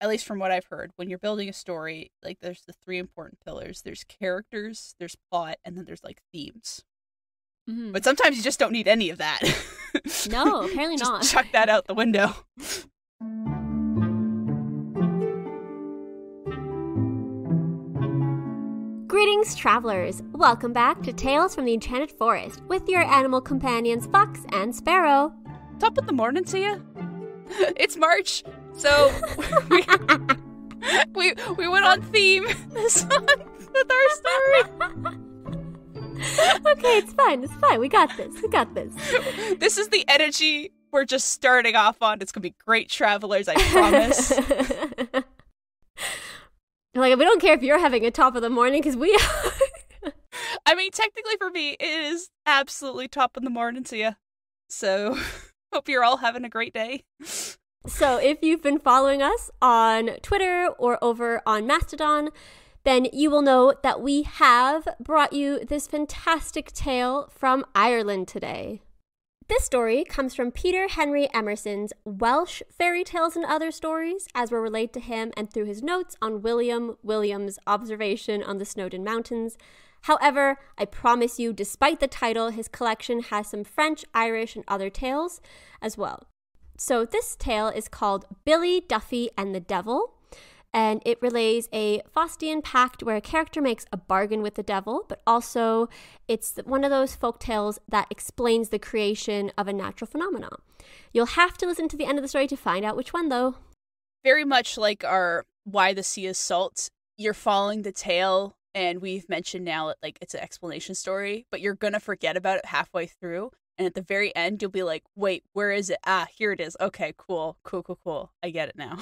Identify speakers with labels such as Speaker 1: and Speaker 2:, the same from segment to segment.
Speaker 1: at least from what I've heard, when you're building a story, like there's the three important pillars. There's characters, there's plot, and then there's like themes.
Speaker 2: Mm-hmm.
Speaker 1: But sometimes you just don't need any of that.
Speaker 2: No, apparently not.
Speaker 1: Just chuck that out the window.
Speaker 2: Greetings, travelers! Welcome back to Tales from the Enchanted Forest with your animal companions Fox and Sparrow.
Speaker 1: Top of the morning to you. It's March, so we went on theme this month with our story.
Speaker 2: Okay, it's fine. It's fine. We got this.
Speaker 1: This is the energy we're just starting off on. It's gonna be great, travelers. I promise.
Speaker 2: Like, we don't care if you're having a top of the morning, because we are.
Speaker 1: I mean, technically for me, it is absolutely top of the morning to you. So, hope you're all having a great day.
Speaker 2: So, if you've been following us on Twitter or over on Mastodon, then you will know that we have brought you this fantastic tale from Ireland today. This story comes from Peter Henry Emerson's Welsh Fairy Tales and Other Stories, as were relayed to him and through his notes on William Williams' observation on the Snowdon Mountains. However, I promise you, despite the title, his collection has some French, Irish, and other tales as well. So this tale is called Billy, Duffy, and the Devil. And it relays a Faustian pact where a character makes a bargain with the devil, but also it's one of those folk tales that explains the creation of a natural phenomenon. You'll have to listen to the end of the story to find out which one, though.
Speaker 1: Very much like our Why the Sea is Salt, you're following the tale, and we've mentioned now that like it's an explanation story, but you're gonna forget about it halfway through, and at the very end, you'll be like, wait, where is it? Ah, here it is. Okay, cool. I get it now.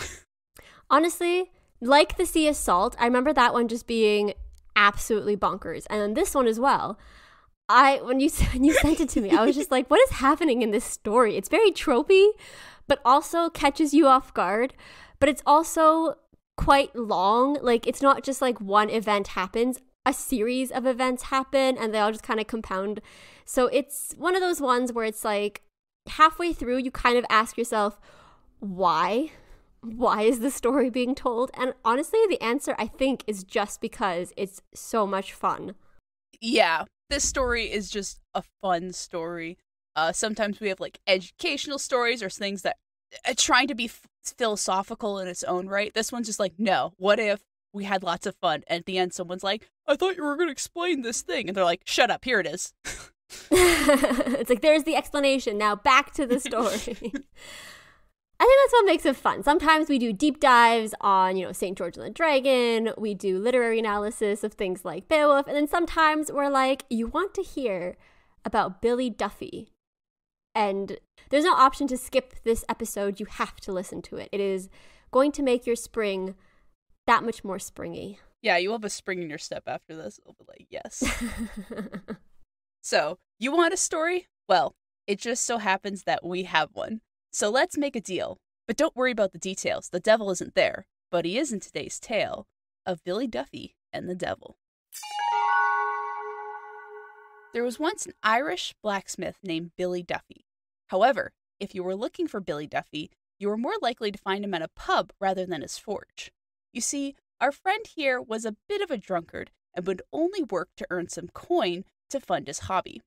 Speaker 2: Honestly, like the Sea is Salt, I remember that one just being absolutely bonkers. And then this one as well. When you sent it to me, I was just like, what is happening in this story? It's very tropey, but also catches you off guard. But it's also quite long. Like, it's not just like one event happens. A series of events happen and they all just kind of compound. So it's one of those ones where it's like halfway through, you kind of ask yourself, why? Why is the story being told? And honestly, the answer, I think, is just because it's so much fun.
Speaker 1: Yeah, this story is just a fun story. Sometimes we have like educational stories or things that are trying to be philosophical in its own right. This one's just like, no, what if we had lots of fun? And at the end, someone's like, I thought you were going to explain this thing. And they're like, shut up, here it is.
Speaker 2: It's like, there's the explanation. Now back to the story. I think that's what makes it fun. Sometimes we do deep dives on, St. George and the Dragon. We do literary analysis of things like Beowulf. And then sometimes we're like, you want to hear about Billy Duffy. And there's no option to skip this episode. You have to listen to it. It is going to make your spring that much more springy.
Speaker 1: Yeah, you'll have a spring in your step after this. It'll be like, yes. So, you want a story? Well, it just so happens that we have one. So let's make a deal. But don't worry about the details. The devil isn't there. But he is in today's tale of Billy Duffy and the Devil. There was once an Irish blacksmith named Billy Duffy. However, if you were looking for Billy Duffy, you were more likely to find him at a pub rather than his forge. You see, our friend here was a bit of a drunkard and would only work to earn some coin to fund his hobby.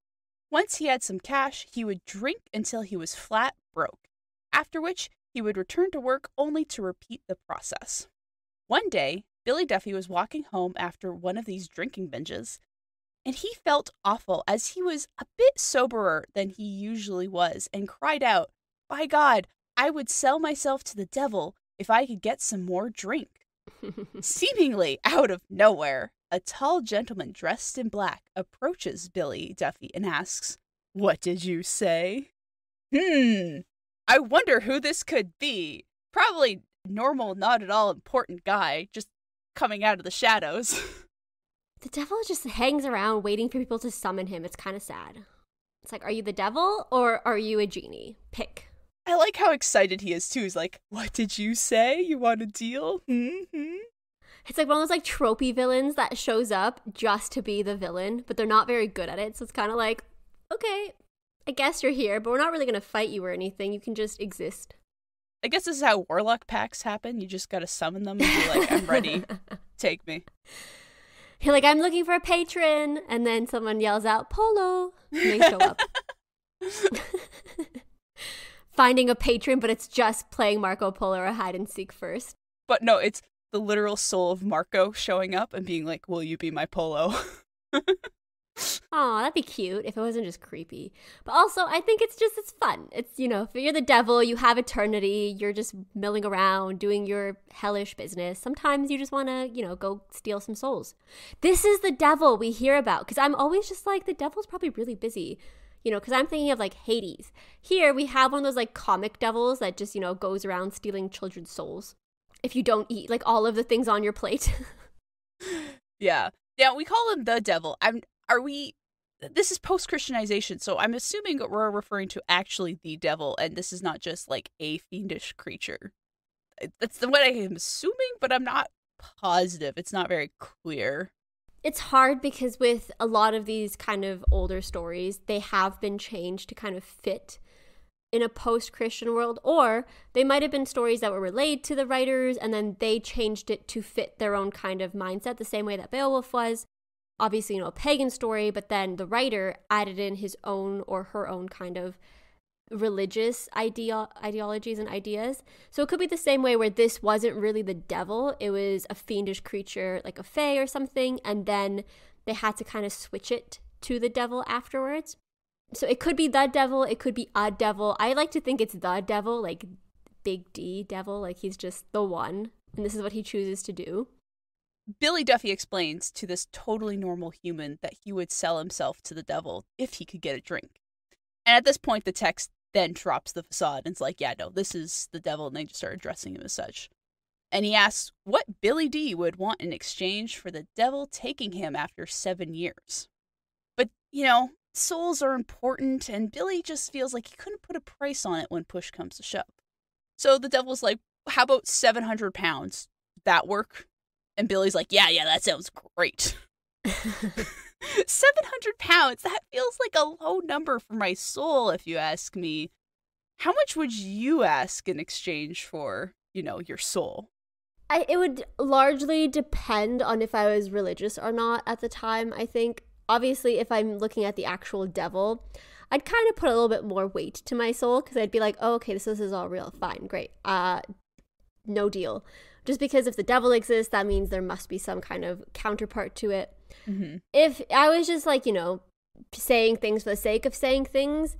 Speaker 1: Once he had some cash, he would drink until he was flat broke. After which, he would return to work only to repeat the process. One day, Billy Duffy was walking home after one of these drinking binges, and he felt awful as he was a bit soberer than he usually was and cried out, "By God, I would sell myself to the devil if I could get some more drink." Seemingly out of nowhere, a tall gentleman dressed in black approaches Billy Duffy and asks, "What did you say?" I wonder who this could be. Probably normal, not at all important guy, just coming out of the shadows.
Speaker 2: The devil just hangs around waiting for people to summon him. It's kind of sad. It's like, are you the devil or are you a genie? Pick.
Speaker 1: I like how excited he is too. He's like, "What did you say? You want a deal?"
Speaker 2: It's like one of those like tropey villains that shows up just to be the villain, but they're not very good at it. So it's kind of like, okay, I guess you're here, but we're not really going to fight you or anything. You can just exist.
Speaker 1: I guess this is how warlock pacts happen. You just gotta summon them and be like, I'm ready. Take me.
Speaker 2: You're like, I'm looking for a patron. And then someone yells out, Polo. And they show up. Finding a patron, but it's just playing Marco Polo or hide and seek first.
Speaker 1: But no, it's the literal soul of Marco showing up and being like, will you be my Polo?
Speaker 2: Oh, that'd be cute if it wasn't just creepy. But also, I think it's fun. It's, you know, if you're the devil, you have eternity, you're just milling around, doing your hellish business. Sometimes you just want to, you know, go steal some souls. This is the devil we hear about, because I'm always just like, the devil's probably really busy, you know, because I'm thinking of like Hades. Here, we have one of those like comic devils that just, you know, goes around stealing children's souls if you don't eat like all of the things on your plate.
Speaker 1: Yeah. Yeah, we call him the devil. This is post-Christianization, so I'm assuming we're referring to actually the devil, and this is not just like a fiendish creature. That's what I am assuming, but I'm not positive. It's not very clear.
Speaker 2: It's hard because with a lot of these kind of older stories, they have been changed to kind of fit in a post-Christian world, or they might have been stories that were relayed to the writers, and then they changed it to fit their own kind of mindset, the same way that Beowulf was. Obviously, you know, a pagan story, but then the writer added in his own or her own kind of religious ideologies and ideas. So it could be the same way where this wasn't really the devil. It was a fiendish creature like a fae or something, and then they had to kind of switch it to the devil afterwards. So it could be the devil, it could be a devil. I like to think it's the devil, like big D devil, like he's just the one, and this is what he chooses to do.
Speaker 1: Billy Duffy explains to this totally normal human that he would sell himself to the devil if he could get a drink. And at this point, the text then drops the facade and it's like, yeah, no, this is the devil, and they just start addressing him as such. And he asks what Billy D would want in exchange for the devil taking him after 7 years. But, you know, souls are important, and Billy just feels like he couldn't put a price on it when push comes to shove. So the devil's like, how about 700 pounds? That work? And Billy's like, yeah, that sounds great. 700 pounds, that feels like a low number for my soul, if you ask me. How much would you ask in exchange for, you know, your soul?
Speaker 2: It would largely depend on if I was religious or not at the time, I think. Obviously, if I'm looking at the actual devil, I'd kind of put a little bit more weight to my soul, because I'd be like, oh, okay, this is all real. Fine, great. No deal. Just because if the devil exists, that means there must be some kind of counterpart to it. Mm-hmm. If I was just like, you know, saying things for the sake of saying things,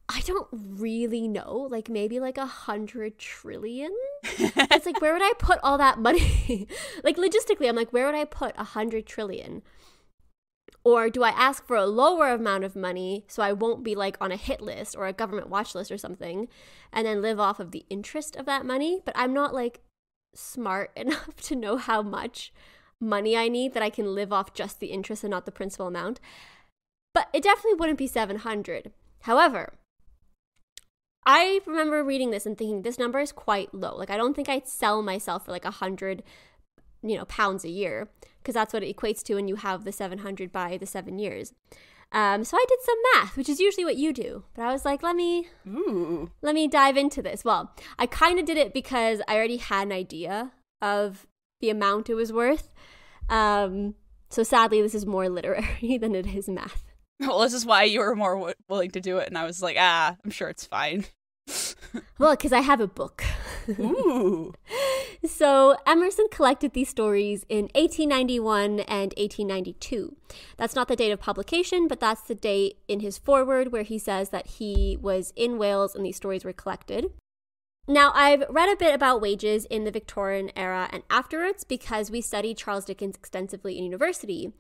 Speaker 2: I don't really know. Like maybe like 100 trillion? It's like, where would I put all that money? Like logistically, I'm like, where would I put 100 trillion? Or do I ask for a lower amount of money so I won't be like on a hit list or a government watch list or something, and then live off of the interest of that money? But I'm not like smart enough to know how much money I need that I can live off just the interest and not the principal amount. But it definitely wouldn't be 700. However, I remember reading this and thinking this number is quite low. Like I don't think I'd sell myself for like 100, you know, pounds a year, because that's what it equates to when you have the 700 by the 7 years. So I did some math, which is usually what you do. But I was like, let me dive into this. Well, I kind of did it because I already had an idea of the amount it was worth. So sadly, this is more literary than it is math.
Speaker 1: Well, this is why you were more willing to do it. And I was like, I'm sure it's fine.
Speaker 2: Well, because I have a book.
Speaker 1: Ooh.
Speaker 2: So Emerson collected these stories in 1891 and 1892. That's not the date of publication, but that's the date in his foreword where he says that he was in Wales and these stories were collected. Now, I've read a bit about wages in the Victorian era and afterwards because we studied Charles Dickens extensively in university,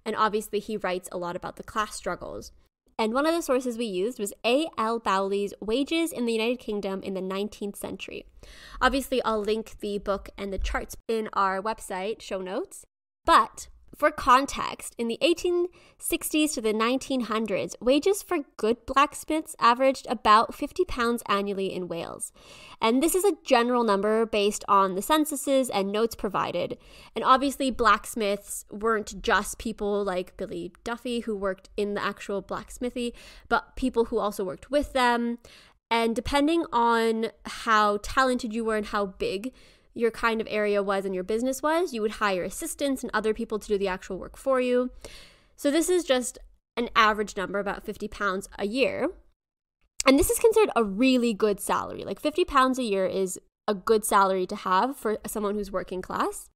Speaker 2: and obviously he writes a lot about the class struggles. And one of the sources we used was A.L. Bowley's Wages in the United Kingdom in the 19th Century. Obviously, I'll link the book and the charts in our website show notes. But for context, in the 1860s to the 1900s, wages for good blacksmiths averaged about £50 annually in Wales. And this is a general number based on the censuses and notes provided. And obviously, blacksmiths weren't just people like Billy Duffy who worked in the actual blacksmithy, but people who also worked with them. And depending on how talented you were and how big your kind of area was and your business was, you would hire assistants and other people to do the actual work for you. So this is just an average number, about £50 a year. And this is considered a really good salary. Like £50 a year is a good salary to have for someone who's working class.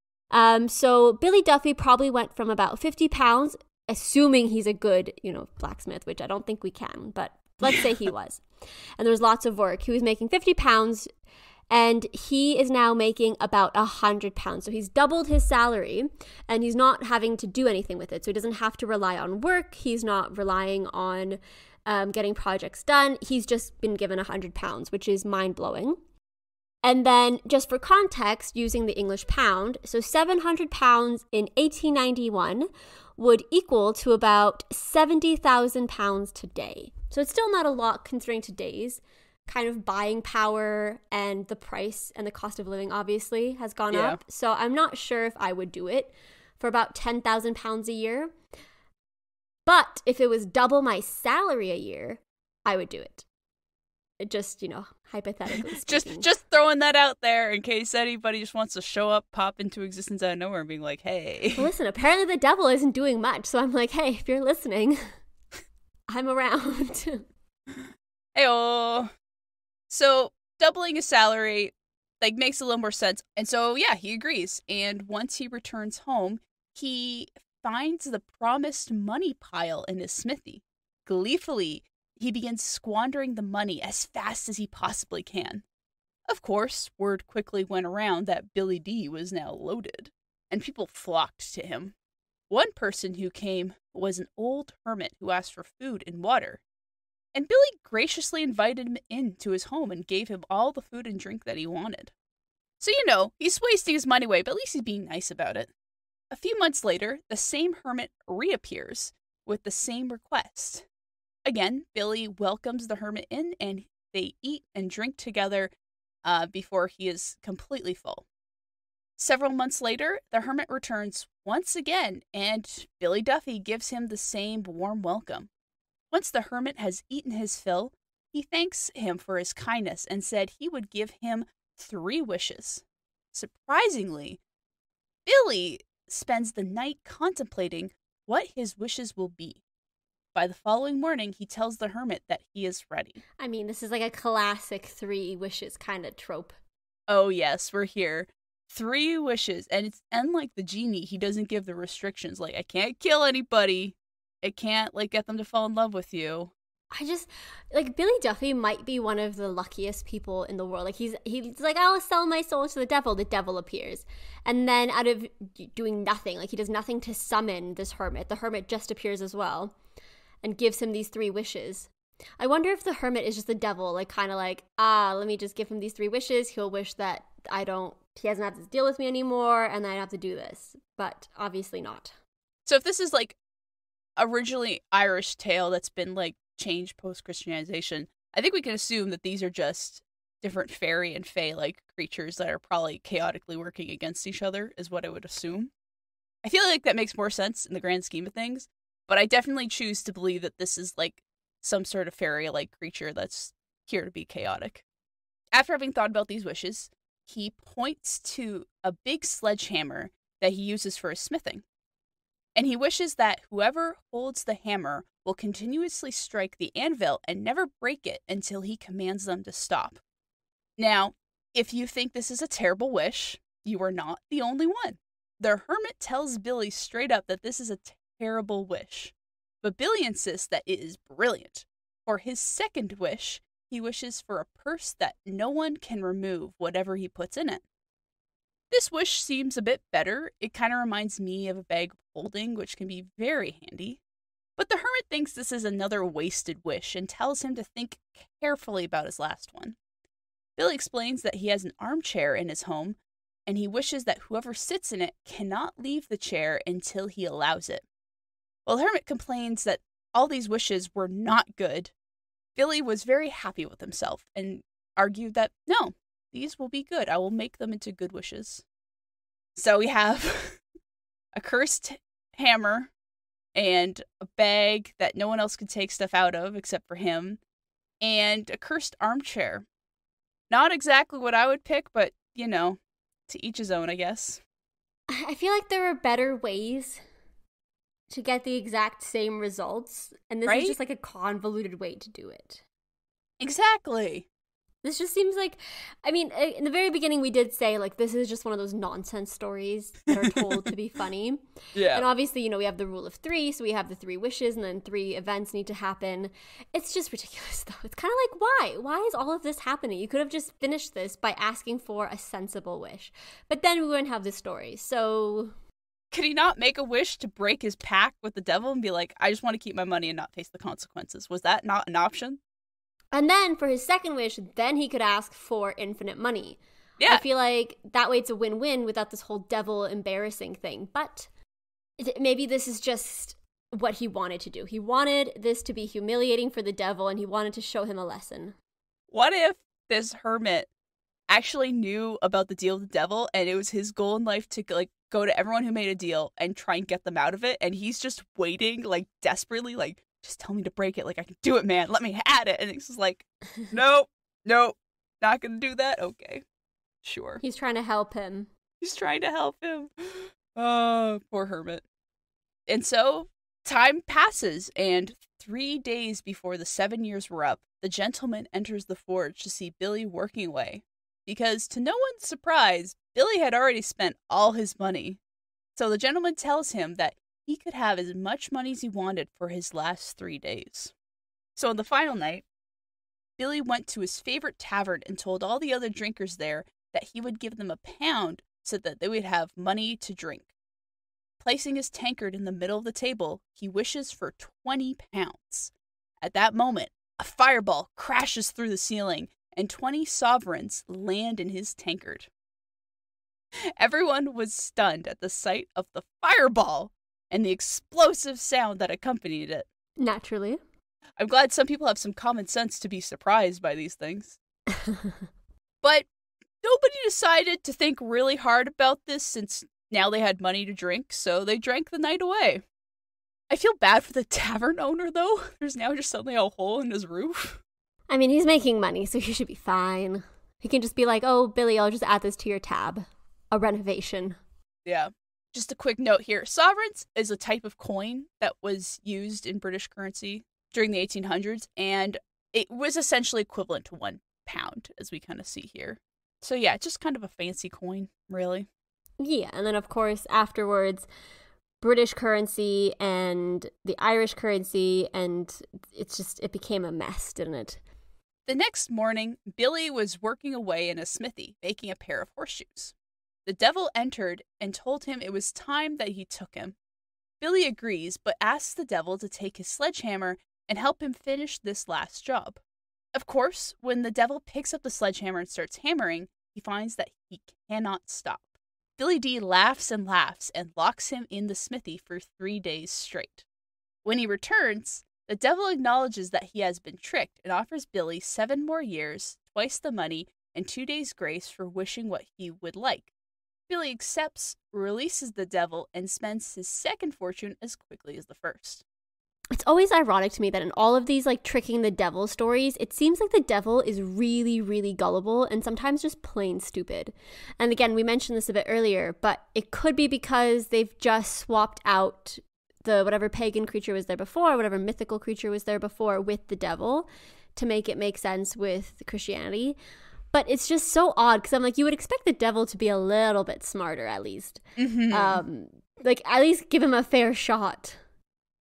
Speaker 2: So Billy Duffy probably went from about £50, assuming he's a good, blacksmith, which I don't think we can, but let's say he was. And there was lots of work. He was making £50 and he is now making about £100. So he's doubled his salary and he's not having to do anything with it. So he doesn't have to rely on work. He's not relying on getting projects done. He's just been given £100, which is mind-blowing. And then just for context, using the English pound, so £700 in 1891 would equal to about £70,000 today. So it's still not a lot considering today's kind of buying power, and the price and the cost of living obviously has gone up. So I'm not sure if I would do it for about £10,000 a year. But if it was double my salary a year, I would do it. Just, hypothetically speaking.
Speaker 1: just throwing that out there in case anybody just wants to show up, pop into existence out of nowhere and being like, hey.
Speaker 2: Well, listen, apparently the devil isn't doing much. So I'm like, hey, if you're listening, I'm around.
Speaker 1: Hey-oh. So doubling his salary, makes a little more sense. And so, yeah, he agrees. And once he returns home, he finds the promised money pile in his smithy. Gleefully, he begins squandering the money as fast as he possibly can. Of course, word quickly went around that Billy D was now loaded, and people flocked to him. One person who came was an old hermit who asked for food and water, and Billy graciously invited him into his home and gave him all the food and drink that he wanted. So, he's wasting his money away, but at least he's being nice about it. A few months later, the same hermit reappears with the same request. Again, Billy welcomes the hermit in, and they eat and drink together before he is completely full. Several months later, the hermit returns once again, and Billy Duffy gives him the same warm welcome. Once the hermit has eaten his fill, he thanks him for his kindness and said he would give him 3 wishes. Surprisingly, Billy spends the night contemplating what his wishes will be. By the following morning, he tells the hermit that he is ready.
Speaker 2: I mean, this is like a classic 3 wishes kind of trope.
Speaker 1: Oh, yes, we're here. 3 wishes. And it's unlike the genie, he doesn't give the restrictions. Like, I can't kill anybody. I can't, get them to fall in love with you.
Speaker 2: Billy Duffy might be one of the luckiest people in the world. He's like, I'll sell my soul to the devil appears. And then out of doing nothing, he does nothing to summon this hermit. The hermit just appears as well and gives him these 3 wishes. I wonder if the hermit is just the devil, let me just give him these 3 wishes. He'll wish that he doesn't have to deal with me anymore, and then I have to do this. But obviously not.
Speaker 1: So if this is originally Irish tale that's been changed post-Christianization, I think we can assume that these are just different fairy and fae creatures that are probably chaotically working against each other, is what I would assume. I feel like that makes more sense in the grand scheme of things. But I definitely choose to believe that this is some sort of fairy-like creature that's here to be chaotic. After having thought about these wishes, he points to a big sledgehammer that he uses for his smithing. And he wishes that whoever holds the hammer will continuously strike the anvil and never break it until he commands them to stop. Now, if you think this is a terrible wish, you are not the only one. The hermit tells Billy straight up that this is a terrible wish, but Billy insists that it is brilliant. For his second wish, he wishes for a purse that no one can remove whatever he puts in it. This wish seems a bit better. It kind of reminds me of a bag of holding, which can be very handy. But the hermit thinks this is another wasted wish and tells him to think carefully about his last one. Billy explains that he has an armchair in his home, and he wishes that whoever sits in it cannot leave the chair until he allows it. While the hermit complains that all these wishes were not good, Billy was very happy with himself and argued that, no, these will be good. I will make them into good wishes. So we have a cursed hammer and a bag that no one else can take stuff out of except for him, and a cursed armchair. Not exactly what I would pick, but, to each his own, I guess.
Speaker 2: I feel like there are better ways to get the exact same results, and this is just like a convoluted way to do it.
Speaker 1: Exactly.
Speaker 2: This just seems like, in the very beginning we did say, like, this is just one of those nonsense stories that are told to be funny.
Speaker 1: Yeah.
Speaker 2: And obviously, we have the rule of 3, so we have the 3 wishes, and then 3 events need to happen. It's just ridiculous, though. It's kind of like, why? Why is all of this happening? You could have just finished this by asking for a sensible wish. But then we wouldn't have this story, so...
Speaker 1: Could he not make a wish to break his pact with the devil and be like, I just want to keep my money and not face the consequences? Was that not an option?
Speaker 2: And then for his second wish, then he could ask for infinite money.
Speaker 1: Yeah.
Speaker 2: I feel like that way it's a win-win without this whole devil embarrassing thing. But maybe this is just what he wanted to do. He wanted this to be humiliating for the devil, and he wanted to show him a lesson.
Speaker 1: What if this hermit actually knew about the deal with the devil, and it was his goal in life to go to everyone who made a deal and try and get them out of it, and he's just waiting desperately, just tell me to break it. I can do it, man. Let me at it. And he's just like, nope, not gonna do that. Okay, sure.
Speaker 2: He's trying to help him.
Speaker 1: Oh, poor hermit. And so time passes, and 3 days before the 7 years were up, the gentleman enters the forge to see Billy working away. Because to no one's surprise, Billy had already spent all his money. So the gentleman tells him that he could have as much money as he wanted for his last 3 days. So on the final night, Billy went to his favorite tavern and told all the other drinkers there that he would give them £1 so that they would have money to drink. Placing his tankard in the middle of the table, he wishes for £20. At that moment, a fireball crashes through the ceiling, and 20 sovereigns land in his tankard. Everyone was stunned at the sight of the fireball and the explosive sound that accompanied it.
Speaker 2: Naturally.
Speaker 1: I'm glad some people have some common sense to be surprised by these things. But nobody decided to think really hard about this since now they had money to drink, so they drank the night away. I feel bad for the tavern owner, though. There's now just suddenly a hole in his roof.
Speaker 2: He's making money, so he should be fine. He can just be like, oh, Billy, I'll just add this to your tab. A renovation.
Speaker 1: Yeah. Just a quick note here. Sovereigns is a type of coin that was used in British currency during the 1800s, and it was essentially equivalent to £1, as we kind of see here. So yeah, just kind of a fancy coin, really.
Speaker 2: Yeah, and then of course, afterwards, British currency and the Irish currency, and it became a mess, didn't it?
Speaker 1: The next morning, Billy was working away in a smithy, making a pair of horseshoes. The devil entered and told him it was time that he took him. Billy agrees, but asks the devil to take his sledgehammer and help him finish this last job. Of course, when the devil picks up the sledgehammer and starts hammering, he finds that he cannot stop. Billy D laughs and locks him in the smithy for 3 days straight. When he returns, the devil acknowledges that he has been tricked and offers Billy 7 more years, twice the money, and 2 days' grace for wishing what he would like. Billy accepts, releases the devil, and spends his second fortune as quickly as the first.
Speaker 2: It's always ironic to me that in all of these tricking the devil stories, it seems like the devil is really, really gullible and sometimes just plain stupid. And again, we mentioned this a bit earlier, but it could be because they've just swapped out the whatever pagan creature was there before, whatever mythical creature was there before with the devil to make it make sense with Christianity. But it's just so odd because I'm like, you would expect the devil to be a little bit smarter at least.
Speaker 1: Mm-hmm.
Speaker 2: At least give him a fair shot.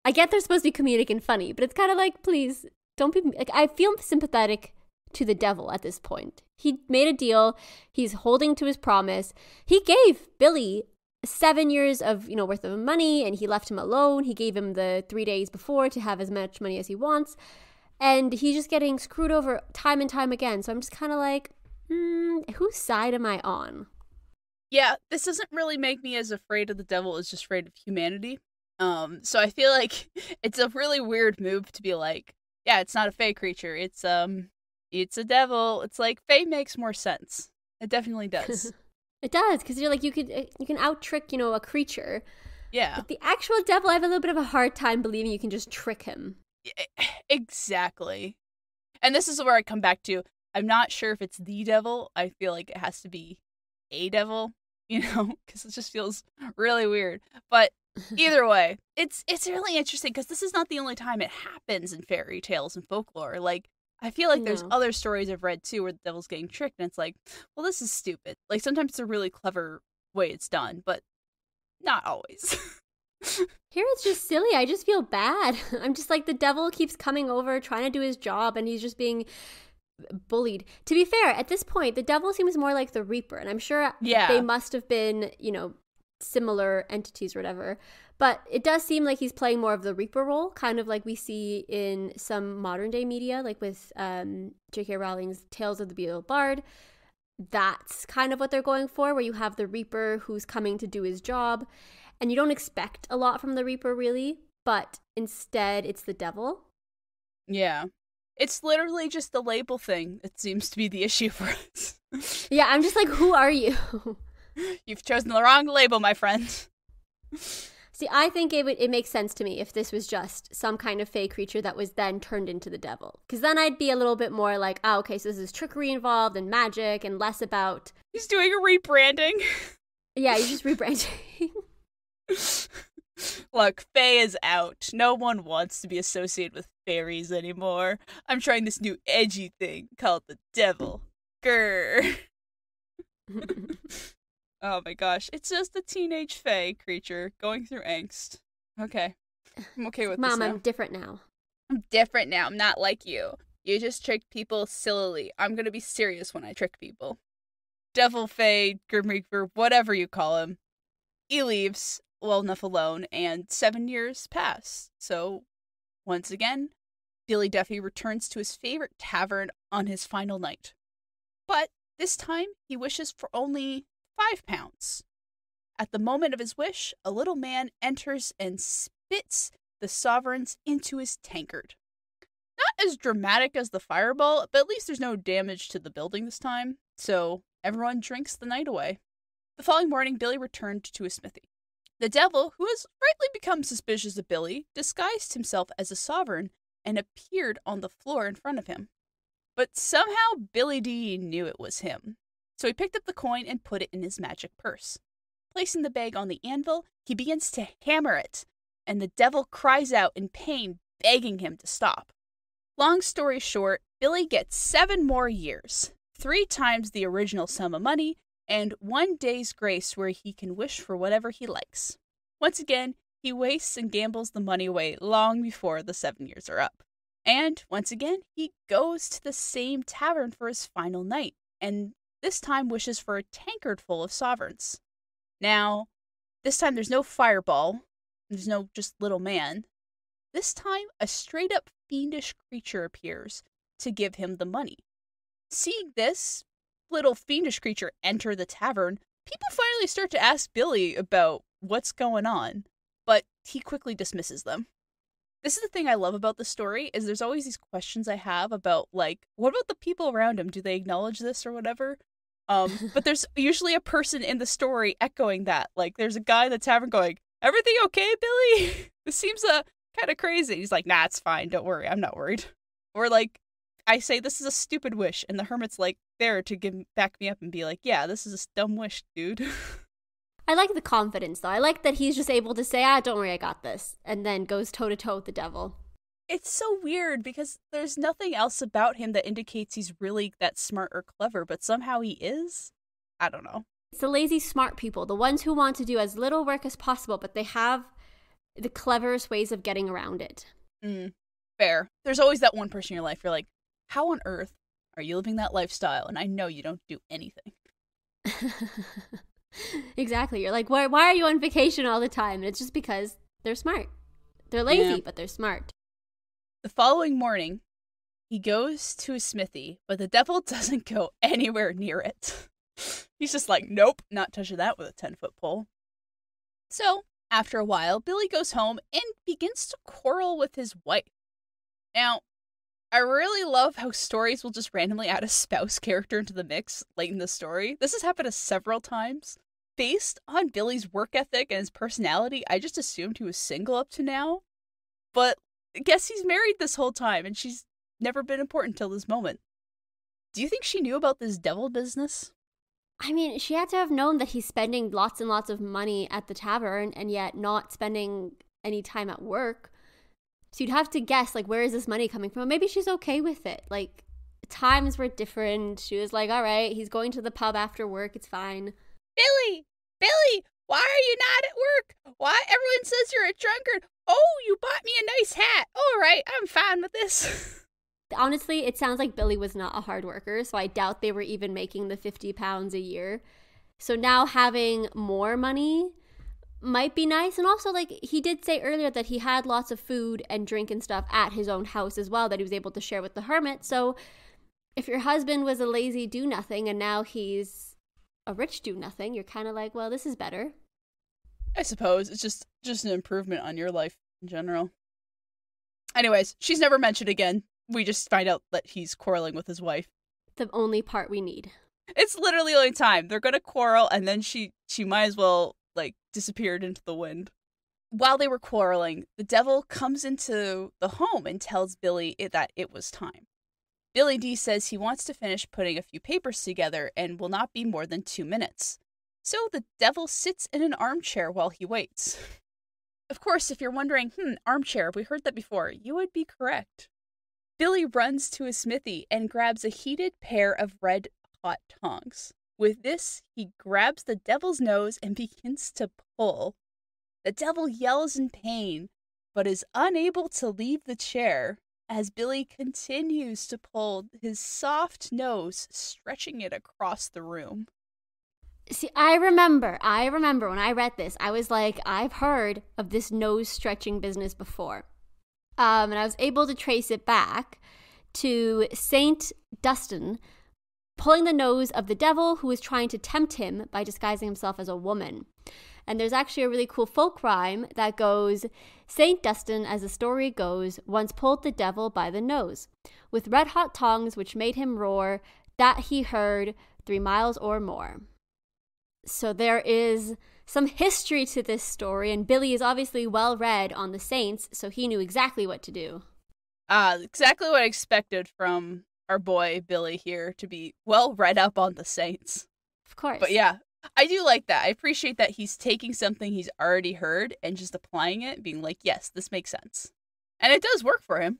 Speaker 2: I get they're supposed to be comedic and funny, but it's kind of like, please, don't be... I feel sympathetic to the devil at this point. He made a deal. He's holding to his promise. He gave Billy 7 years of, worth of money, and he left him alone. He gave him the 3 days before to have as much money as he wants. And he's just getting screwed over time and time again. So I'm just kind of like, whose side am I on?
Speaker 1: Yeah, this doesn't really make me as afraid of the devil as just afraid of humanity. So I feel like it's a really weird move to be like, yeah, it's not a fae creature. It's a devil. It's like fae makes more sense. It definitely does.
Speaker 2: It does, because you're like, you can out trick, a creature.
Speaker 1: Yeah.
Speaker 2: But the actual devil, I have a little bit of a hard time believing you can just trick him.
Speaker 1: Exactly. And this is where I come back to, I'm not sure if it's the devil. I feel like it has to be a devil, because it just feels really weird. But either way, it's really interesting because this is not the only time it happens in fairy tales and folklore. Like, I feel like there's other stories I've read too where the devil's getting tricked, and it's like, well, this is stupid. Like, sometimes it's a really clever way it's done, but not always.
Speaker 2: Here it's just silly. I just feel bad. I'm just like, the devil keeps coming over, trying to do his job, and he's just being bullied. To be fair, at this point, the devil seems more like the Reaper, and I'm sure they must have been, similar entities or whatever. But it does seem like he's playing more of the Reaper role, kind of like we see in some modern day media, like with J.K. Rowling's Tales of the Beedle Bard. That's kind of what they're going for, where you have the Reaper who's coming to do his job, and you don't expect a lot from the Reaper, really, but instead it's the devil.
Speaker 1: Yeah. It's literally just the label thing. It seems to be the issue for us.
Speaker 2: Yeah, I'm just like, who are you?
Speaker 1: You've chosen the wrong label, my friend.
Speaker 2: See, I think it makes sense to me if this was just some kind of fey creature that was then turned into the devil. Because then I'd be a little bit more like, oh, okay, so this is trickery involved and magic and less about...
Speaker 1: He's doing a rebranding.
Speaker 2: Yeah, he's just rebranding.
Speaker 1: Look, fae is out. No one wants to be associated with fairies anymore. I'm trying this new edgy thing called the devil. Grr. Oh my gosh, it's just a teenage fae creature going through angst. Okay, I'm okay with this
Speaker 2: Mom,
Speaker 1: now.
Speaker 2: I'm different now.
Speaker 1: I'm different now. I'm not like you. You just tricked people sillily. I'm gonna be serious when I trick people. Devil, fae, Grim Reaper, whatever you call him. He leaves well enough alone, and 7 years pass. So, once again, Billy Duffy returns to his favorite tavern on his final night. But this time, he wishes for only £5. At the moment of his wish, a little man enters and spits the sovereigns into his tankard. Not as dramatic as the fireball, but at least there's no damage to the building this time, so everyone drinks the night away. The following morning, Billy returned to his smithy. The devil, who has rightly become suspicious of Billy, disguised himself as a sovereign and appeared on the floor in front of him. But somehow Billy D knew it was him. So he picked up the coin and put it in his magic purse. Placing the bag on the anvil, he begins to hammer it, and the devil cries out in pain, begging him to stop. Long story short, Billy gets 7 more years, 3 times the original sum of money, and 1 day's grace where he can wish for whatever he likes. Once again, he wastes and gambles the money away long before the 7 years are up. And once again, he goes to the same tavern for his final night, and this time wishes for a tankard full of sovereigns. Now, this time there's no fireball, there's no just little man. This time, a straight-up fiendish creature appears to give him the money. Seeing this little fiendish creature enter the tavern, people finally start to ask Billy about what's going on, but he quickly dismisses them. This is the thing I love about the story, is there's always these questions I have about, like, what about the people around him? Do they acknowledge this or whatever? But there's usually a person in the story echoing that. Like, there's a guy in the tavern going, everything okay, Billy? This seems kind of crazy. He's like, nah, it's fine. Don't worry. I'm not worried. Or, like, I say, this is a stupid wish. And the hermit's, like, there to back me up and be like, yeah, this is a dumb wish, dude.
Speaker 2: I like the confidence, though. I like that he's just able to say, don't worry, I got this. And then goes toe-to-toe with the devil.
Speaker 1: It's so weird because there's nothing else about him that indicates he's really that smart or clever, but somehow he is? I don't know.
Speaker 2: It's the lazy smart people, the ones who want to do as little work as possible, but they have the cleverest ways of getting around it.
Speaker 1: Fair. There's always that one person in your life you're like, how on earth are you living that lifestyle? And I know you don't do anything.
Speaker 2: Exactly. You're like, why are you on vacation all the time? And it's just because they're smart. They're lazy, but they're smart.
Speaker 1: The following morning, he goes to his smithy, but the devil doesn't go anywhere near it. He's just like, nope, not touching that with a 10-foot pole. So, after a while, Billy goes home and begins to quarrel with his wife. Now, I really love how stories will just randomly add a spouse character into the mix late in the story. This has happened several times. Based on Billy's work ethic and his personality, I just assumed he was single up to now. But I guess he's married this whole time, and she's never been important till this moment. Do you think she knew about this devil business?
Speaker 2: I mean, she had to have known that he's spending lots and lots of money at the tavern and yet not spending any time at work. So you'd have to guess, like, where is this money coming from? Maybe she's okay with it. Like, times were different. She was like, all right, he's going to the pub after work. It's fine.
Speaker 1: Billy! Billy! Why are you not at work? Why? Everyone says you're a drunkard. Oh, you bought me a nice hat. All right, I'm fine with this.
Speaker 2: Honestly, it sounds like Billy was not a hard worker, so I doubt they were even making the 50 pounds a year. So now having more money might be nice. And also, like, he did say earlier that he had lots of food and drink and stuff at his own house as well that he was able to share with the hermit. So if your husband was a lazy do-nothing and now he's a rich do-nothing, you're kind of like, well, this is better.
Speaker 1: I suppose it's just an improvement on your life in general. Anyways, she's never mentioned again. We just find out that he's quarreling with his wife.
Speaker 2: The only part we need.
Speaker 1: It's literally the only time. They're going to quarrel, and then she might as well, like, disappeared into the wind. While they were quarreling, the devil comes into the home and tells Billy that it was time. Billy D says he wants to finish putting a few papers together and will not be more than 2 minutes. So the devil sits in an armchair while he waits. Of course, if you're wondering, armchair, we heard that before, you would be correct. Billy runs to his smithy and grabs a heated pair of red-hot tongs. With this, he grabs the devil's nose and begins to pull. The devil yells in pain, but is unable to leave the chair as Billy continues to pull his soft nose, stretching it across the room.
Speaker 2: See, I remember when I read this, I was like, I've heard of this nose stretching business before. And I was able to trace it back to Saint Dunstan pulling the nose of the devil who was trying to tempt him by disguising himself as a woman. And there's actually a really cool folk rhyme that goes, Saint Dunstan, as the story goes, once pulled the devil by the nose, with red-hot tongs which made him roar, that he heard 3 miles or more. So there is some history to this story, and Billy is obviously well read on the saints, so he knew exactly what to do.
Speaker 1: Exactly what I expected from our boy Billy here, to be well read up on the saints.
Speaker 2: Of course.
Speaker 1: But yeah, I do like that. I appreciate that he's taking something he's already heard and just applying it, being like, yes, this makes sense. And it does work for him.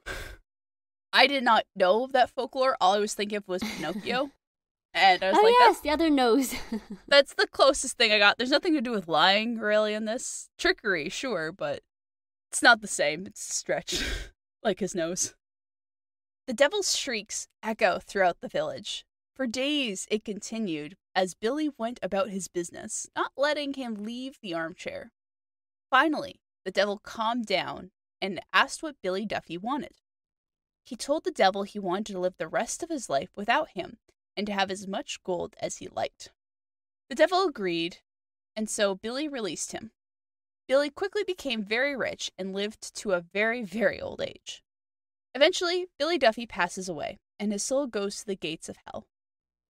Speaker 1: I did not know that folklore. All I was thinking of was Pinocchio. And I was like,
Speaker 2: yes, the other nose.
Speaker 1: That's the closest thing I got. There's nothing to do with lying, really, in this. Trickery, sure, but it's not the same. It's a stretch, like his nose. The devil's shrieks echo throughout the village. For days it continued as Billy went about his business, not letting him leave the armchair. Finally, the devil calmed down and asked what Billy Duffy wanted. He told the devil he wanted to live the rest of his life without him, and to have as much gold as he liked. The devil agreed, and so Billy released him. Billy quickly became very rich and lived to a very, very old age. Eventually, Billy Duffy passes away, and his soul goes to the gates of hell.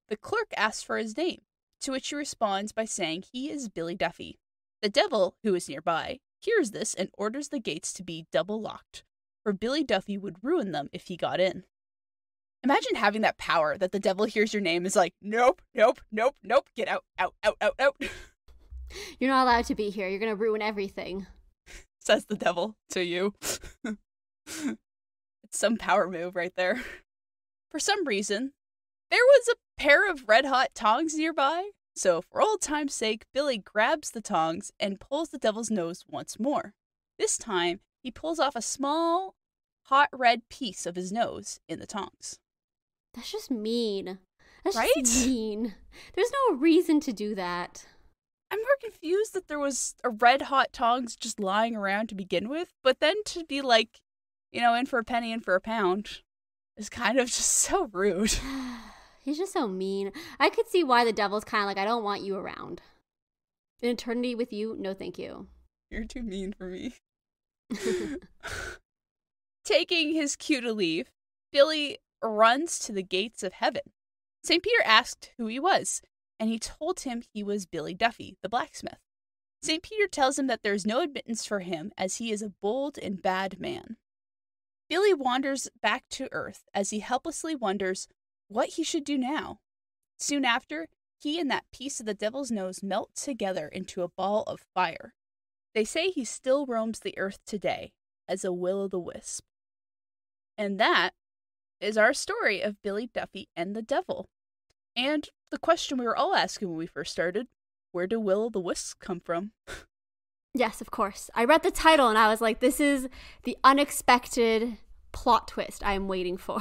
Speaker 1: The clerk asks for his name, to which he responds by saying he is Billy Duffy. The devil, who is nearby, hears this and orders the gates to be double locked, for Billy Duffy would ruin them if he got in. Imagine having that power that the devil hears your name is like, nope, nope, nope, nope, get out, out, out, out, out.
Speaker 2: You're not allowed to be here. You're going to ruin everything.
Speaker 1: Says the devil to you. It's some power move right there. For some reason, there was a pair of red-hot tongs nearby, so for old time's sake, Billy grabs the tongs and pulls the devil's nose once more. This time, he pulls off a small, hot red piece of his nose in the tongs.
Speaker 2: That's just mean. That's
Speaker 1: right?
Speaker 2: just mean. There's no reason to do that.
Speaker 1: I'm more confused that there was a red-hot tongs just lying around to begin with, but then to be like, in for a penny, in for a pound, is kind of just so rude.
Speaker 2: He's just so mean. I could see why the devil's kind of like, I don't want you around. An eternity with you? No, thank you.
Speaker 1: You're too mean for me. Taking his cue to leave, Billy runs to the gates of heaven. St. Peter asked who he was, and he told him he was Billy Duffy, the blacksmith. St. Peter tells him that there is no admittance for him, as he is a bold and bad man. Billy wanders back to Earth as he helplessly wonders what he should do now. Soon after, he and that piece of the devil's nose melt together into a ball of fire. They say he still roams the earth today as a will-o'-the-wisp. And that is our story of Billy Duffy and the devil. And the question we were all asking when we first started, where do will-o'-the-wisps come from?
Speaker 2: Yes, of course. I read the title and I was like, this is the unexpected plot twist I am waiting for.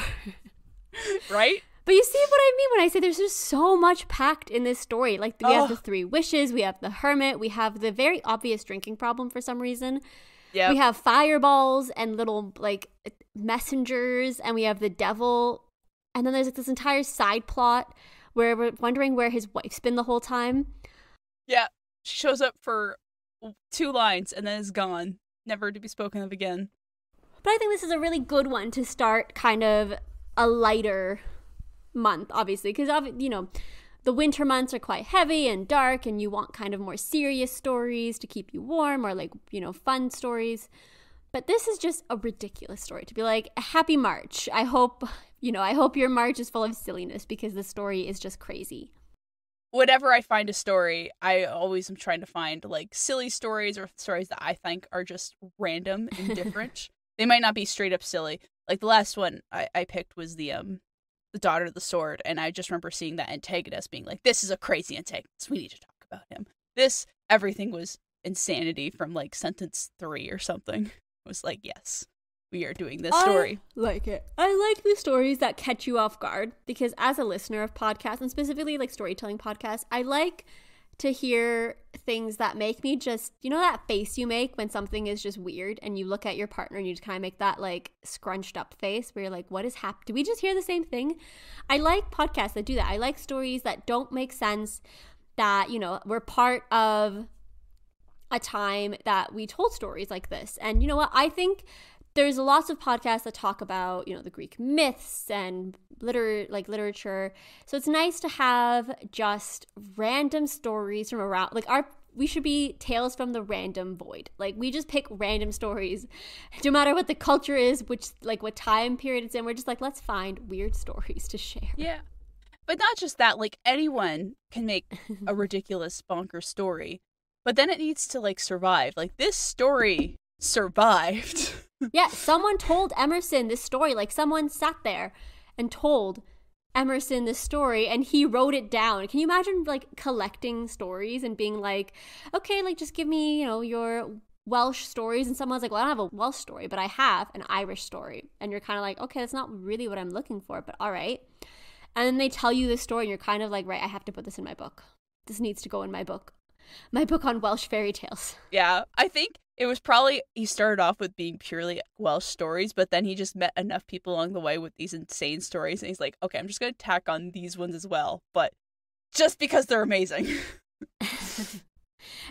Speaker 1: Right?
Speaker 2: But you see what I mean when I say there's just so much packed in this story. Like, we have the 3 wishes, we have the hermit, we have the very obvious drinking problem for some reason. Yep. We have fireballs and little, like, messengers, and we have the devil. And then there's like this entire side plot where we're wondering where his wife's been the whole time.
Speaker 1: Yeah. She shows up for 2 lines and then is gone, never to be spoken of again.
Speaker 2: But I think this is a really good one to start kind of a lighter month, obviously, because, you know, the winter months are quite heavy and dark, and you want kind of more serious stories to keep you warm, or, like, you know, fun stories. But this is just a ridiculous story to be like, happy March. I hope your March is full of silliness, because the story is just crazy.
Speaker 1: Whenever I find a story, I always am trying to find, like, silly stories or stories that I think are just random and different. They might not be straight up silly. Like, the last one I picked was the Daughter of the Sword, and I just remember seeing that antagonist being like, this is a crazy antagonist, we need to talk about him. Everything was insanity from, like, sentence 3 or something. It was like, yes, we are doing this story.
Speaker 2: I like it. I like the stories that catch you off guard, because as a listener of podcasts, and specifically, like, storytelling podcasts, I like to hear things that make me just, you know, that face you make when something is just weird, and you look at your partner and you just kind of make that, like, scrunched up face where you're like, what is happening? Did we just hear the same thing? I like podcasts that do that. I like stories that don't make sense, that, you know, we're part of a time that we told stories like this. And you know what? I think there's lots of podcasts that talk about, you know, the Greek myths and literature. So it's nice to have just random stories from around, like, we should be tales from the random void. Like, we just pick random stories, no matter what the culture is, what time period it's in. We're just like, let's find weird stories to share.
Speaker 1: Yeah. But not just that, like, anyone can make a ridiculous bonkers story, but then it needs to, like, survive. Like, this story survived.
Speaker 2: Yeah, someone told Emerson this story. Like, someone sat there and told Emerson this story, and he wrote it down. Can you imagine, like, collecting stories and being like, okay, like, just give me, you know, your Welsh stories? And someone's like, well, I don't have a Welsh story, but I have an Irish story. And you're kind of like, okay, that's not really what I'm looking for, but all right. And then they tell you this story, and you're kind of like, right, I have to put this in my book. This needs to go in my book. My book on Welsh fairy tales.
Speaker 1: Yeah, I think it was probably, he started off with being purely Welsh stories, but then he just met enough people along the way with these insane stories, and he's like, okay, I'm just going to tack on these ones as well, but just because they're amazing.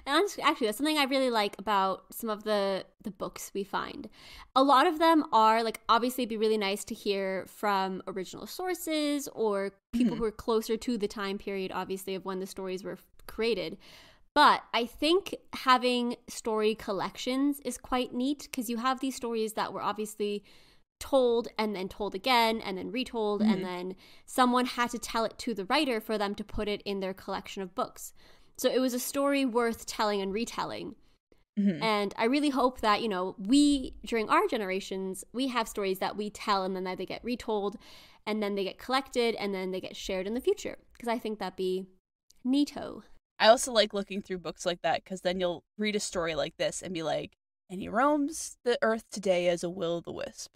Speaker 2: And actually, that's something I really like about some of the books we find. A lot of them are, like, obviously it'd be really nice to hear from original sources or people who are closer to the time period, obviously, of when the stories were created. But I think having story collections is quite neat, because you have these stories that were obviously told and then told again and then retold, and then someone had to tell it to the writer for them to put it in their collection of books. So it was a story worth telling and retelling. And I really hope that, you know, we, during our generations, we have stories that we tell, and then they get retold, and then they get collected, and then they get shared in the future, because I think that'd be neato.
Speaker 1: I also like looking through books like that, because then you'll read a story like this and be like, and he roams the earth today as a will-o'-the-wisp.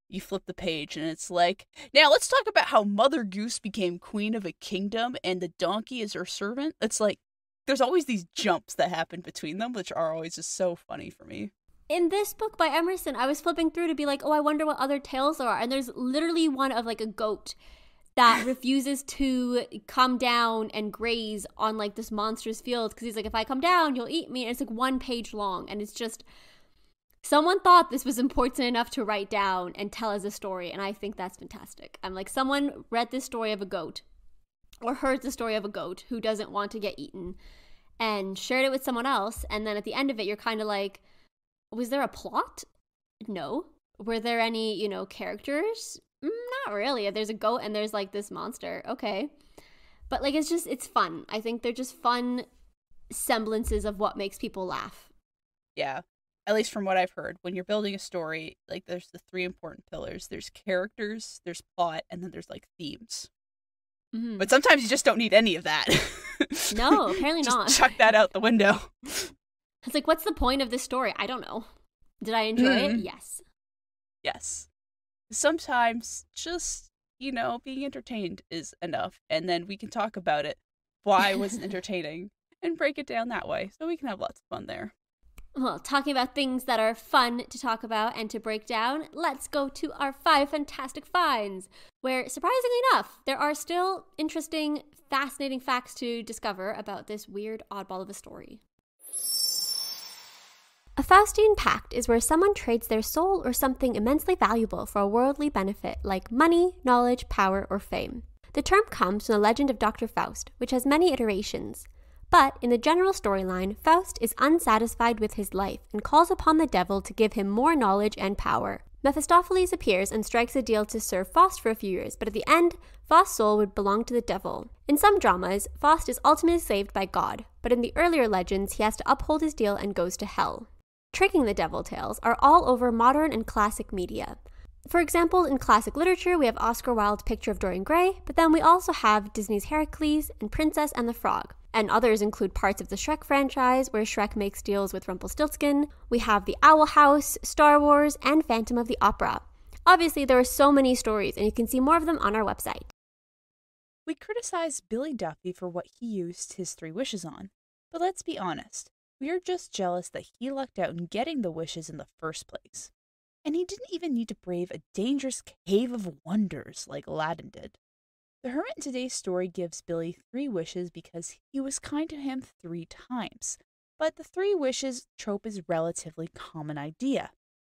Speaker 1: You flip the page and it's like, now let's talk about how Mother Goose became queen of a kingdom and the donkey is her servant. It's like, there's always these jumps that happen between them, which are always just so funny for me.
Speaker 2: In this book by Emerson, I was flipping through to be like, oh, I wonder what other tales there are. And there's literally one of, like, a goat that refuses to come down and graze on, like, this monstrous field, because he's like, if I come down, you'll eat me. And it's like 1 page long, and it's just, someone thought this was important enough to write down and tell as a story, and I think that's fantastic. I'm like, someone read this story of a goat, or heard the story of a goat who doesn't want to get eaten, and shared it with someone else, and then at the end of it, you're kind of like, was there a plot? No. Were there any, characters? Not really. There's a goat and there's like this monster. Okay. But like, it's fun. I think they're just fun semblances of what makes people laugh.
Speaker 1: Yeah. At least from what I've heard, when you're building a story, like there's the three important pillars. There's characters, there's plot, and then there's like themes. Mm-hmm. But sometimes you just don't need any of that.
Speaker 2: No, apparently not.
Speaker 1: Chuck that out the window.
Speaker 2: It's like, what's the point of this story? I don't know. Did I enjoy it? Yes.
Speaker 1: Yes. Sometimes just, being entertained is enough. And then we can talk about it, why it wasn't entertaining, and break it down that way. So we can have lots of fun there.
Speaker 2: Well, talking about things that are fun to talk about and to break down, let's go to our 5 fantastic finds, where, surprisingly enough, there are still interesting, fascinating facts to discover about this weird oddball of a story. A Faustian pact is where someone trades their soul or something immensely valuable for a worldly benefit like money, knowledge, power, or fame. The term comes from the legend of Dr. Faust, which has many iterations. But in the general storyline, Faust is unsatisfied with his life and calls upon the devil to give him more knowledge and power. Mephistopheles appears and strikes a deal to serve Faust for a few years, but at the end, Faust's soul would belong to the devil. In some dramas, Faust is ultimately saved by God, but in the earlier legends, he has to uphold his deal and goes to hell. Tricking the devil tales are all over modern and classic media. For example, in classic literature, we have Oscar Wilde's Picture of Dorian Gray, but then we also have Disney's Heracles and Princess and the Frog. And others include parts of the Shrek franchise, where Shrek makes deals with Rumpelstiltskin. We have The Owl House, Star Wars, and Phantom of the Opera. Obviously, there are so many stories, and you can see more of them on our website.
Speaker 1: We criticize Billy Duffy for what he used his 3 wishes on. But let's be honest, we are just jealous that he lucked out in getting the wishes in the first place. And he didn't even need to brave a dangerous cave of wonders like Aladdin did. The hermit in today's story gives Billy 3 wishes because he was kind to him 3 times. But the 3 wishes trope is a relatively common idea.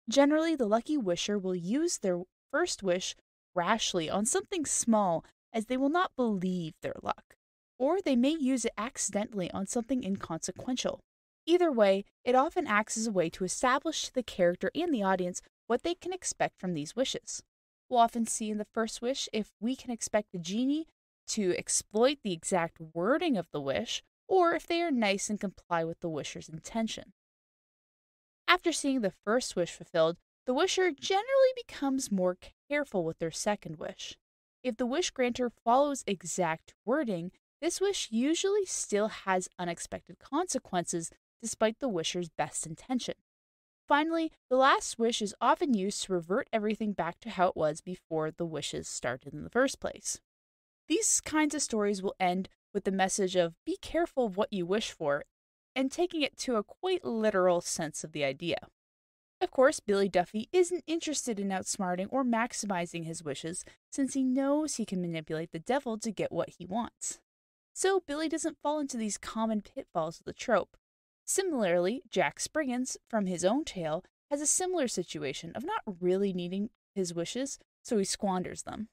Speaker 1: Generally, the lucky wisher will use their first wish rashly on something small, as they will not believe their luck. Or they may use it accidentally on something inconsequential. Either way, it often acts as a way to establish to the character and the audience what they can expect from these wishes. We'll often see in the first wish if we can expect the genie to exploit the exact wording of the wish, or if they are nice and comply with the wisher's intention. After seeing the first wish fulfilled, the wisher generally becomes more careful with their second wish. If the wish granter follows exact wording, this wish usually still has unexpected consequences despite the wisher's best intention. Finally, the last wish is often used to revert everything back to how it was before the wishes started in the first place. These kinds of stories will end with the message of be careful of what you wish for, and taking it to a quite literal sense of the idea. Of course, Billy Duffy isn't interested in outsmarting or maximizing his wishes, since he knows he can manipulate the devil to get what he wants. So Billy doesn't fall into these common pitfalls of the trope. Similarly, Jack Spriggans, from his own tale, has a similar situation of not really needing his wishes, so he squanders them.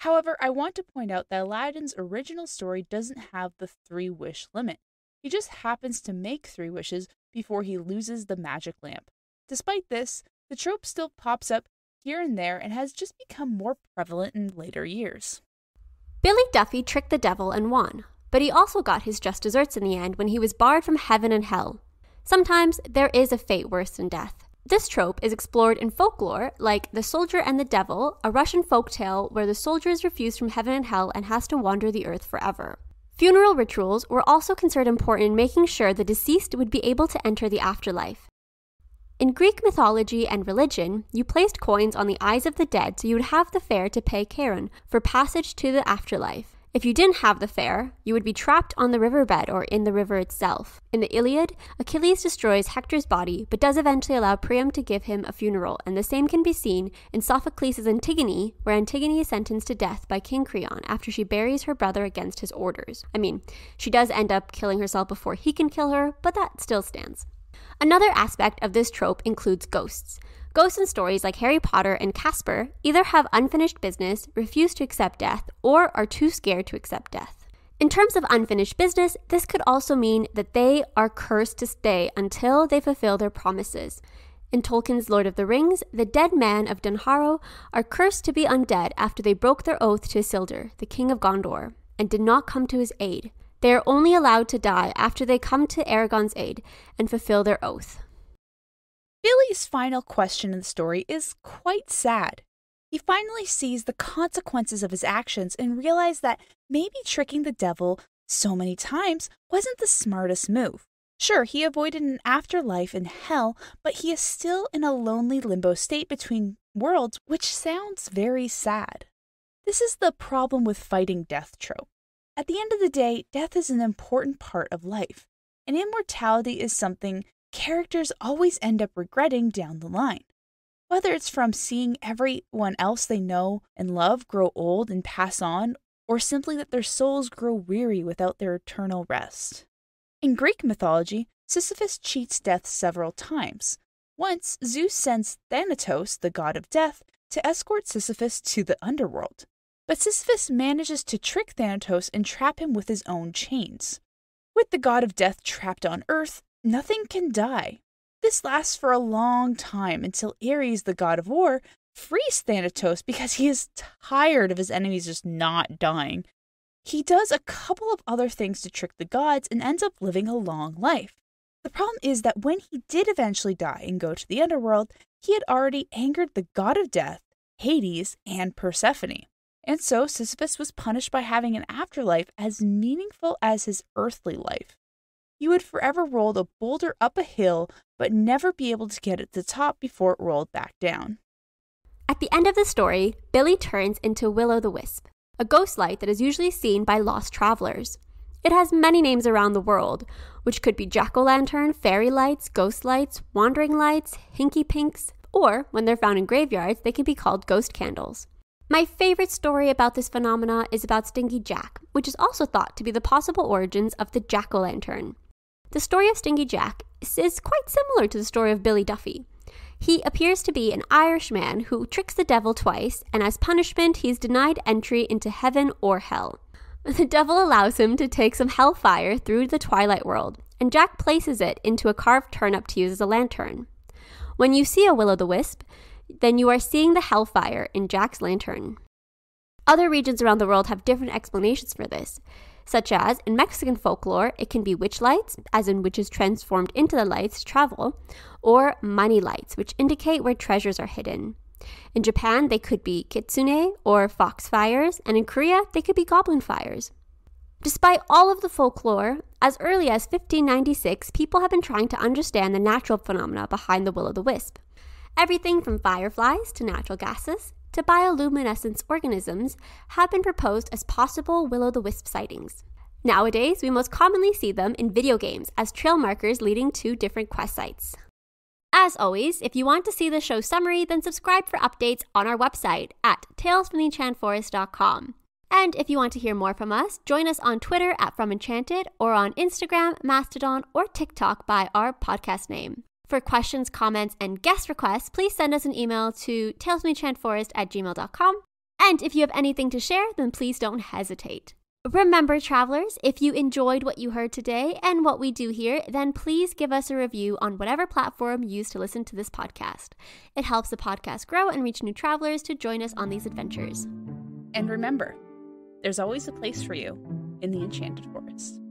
Speaker 1: However, I want to point out that Aladdin's original story doesn't have the 3-wish limit. He just happens to make 3 wishes before he loses the magic lamp. Despite this, the trope still pops up here and there and has just become more prevalent in later years.
Speaker 2: Billy Duffy tricked the devil and won. But he also got his just desserts in the end when he was barred from heaven and hell. Sometimes there is a fate worse than death. This trope is explored in folklore, like The Soldier and the Devil, a Russian folktale where the soldier is refused from heaven and hell and has to wander the earth forever. Funeral rituals were also considered important in making sure the deceased would be able to enter the afterlife. In Greek mythology and religion, you placed coins on the eyes of the dead so you would have the fare to pay Charon for passage to the afterlife. If you didn't have the fare, you would be trapped on the riverbed or in the river itself. In the Iliad, Achilles destroys Hector's body, but does eventually allow Priam to give him a funeral, and the same can be seen in Sophocles' Antigone, where Antigone is sentenced to death by King Creon after she buries her brother against his orders. She does end up killing herself before he can kill her, but that still stands. Another aspect of this trope includes ghosts. Ghosts in stories like Harry Potter and Casper either have unfinished business, refuse to accept death, or are too scared to accept death. In terms of unfinished business, this could also mean that they are cursed to stay until they fulfill their promises. In Tolkien's Lord of the Rings, the dead men of Dunharrow are cursed to be undead after they broke their oath to Isildur, the king of Gondor, and did not come to his aid. They are only allowed to die after they come to Aragorn's aid and fulfill their oath.
Speaker 1: Billy's final question in the story is quite sad. He finally sees the consequences of his actions and realizes that maybe tricking the devil so many times wasn't the smartest move. Sure, he avoided an afterlife in hell, but he is still in a lonely limbo state between worlds, which sounds very sad. This is the problem with fighting death trope. At the end of the day, death is an important part of life, and immortality is something characters always end up regretting down the line. Whether it's from seeing everyone else they know and love grow old and pass on, or simply that their souls grow weary without their eternal rest. In Greek mythology, Sisyphus cheats death several times. Once, Zeus sends Thanatos, the god of death, to escort Sisyphus to the underworld. But Sisyphus manages to trick Thanatos and trap him with his own chains. With the god of death trapped on Earth, nothing can die. This lasts for a long time until Ares, the god of war, frees Thanatos because he is tired of his enemies just not dying. He does a couple of other things to trick the gods and ends up living a long life. The problem is that when he did eventually die and go to the underworld, he had already angered the god of death, Hades, and Persephone. And so Sisyphus was punished by having an afterlife as meaningful as his earthly life. He would forever roll a boulder up a hill, but never be able to get at the top before it rolled back down.
Speaker 2: At the end of the story, Billy turns into Will-o'-the-Wisp, a ghost light that is usually seen by lost travelers. It has many names around the world, which could be jack-o'-lantern, fairy lights, ghost lights, wandering lights, hinky-pinks, or, when they're found in graveyards, they can be called ghost candles. My favorite story about this phenomena is about Stingy Jack, which is also thought to be the possible origins of the jack-o'-lantern. The story of Stingy Jack is quite similar to the story of Billy Duffy. He appears to be an Irish man who tricks the devil twice, and as punishment, he is denied entry into heaven or hell. The devil allows him to take some hellfire through the twilight world, and Jack places it into a carved turnip to use as a lantern. When you see a will-o'-the-wisp, then you are seeing the hellfire in Jack's lantern. Other regions around the world have different explanations for this, such as in Mexican folklore, it can be witch lights, as in witches transformed into the lights to travel, or money lights, which indicate where treasures are hidden. In Japan, they could be kitsune or fox fires, and in Korea, they could be goblin fires. Despite all of the folklore, as early as 1596, people have been trying to understand the natural phenomena behind the will-o'-the-wisp. Everything from fireflies to natural gases to bioluminescence organisms have been proposed as possible will-o'-the-wisp sightings. Nowadays, we most commonly see them in video games as trail markers leading to different quest sites. As always, if you want to see the show summary, then subscribe for updates on our website at talesfromtheenchantedforest.com. And if you want to hear more from us, join us on Twitter at FromEnchanted or on Instagram, Mastodon, or TikTok by our podcast name. For questions, comments, and guest requests, please send us an email to talesfromtheenchantedforest@gmail.com. And if you have anything to share, then please don't hesitate. Remember, travelers, if you enjoyed what you heard today and what we do here, then please give us a review on whatever platform you use to listen to this podcast. It helps the podcast grow and reach new travelers to join us on these adventures.
Speaker 1: And remember, there's always a place for you in the Enchanted Forest.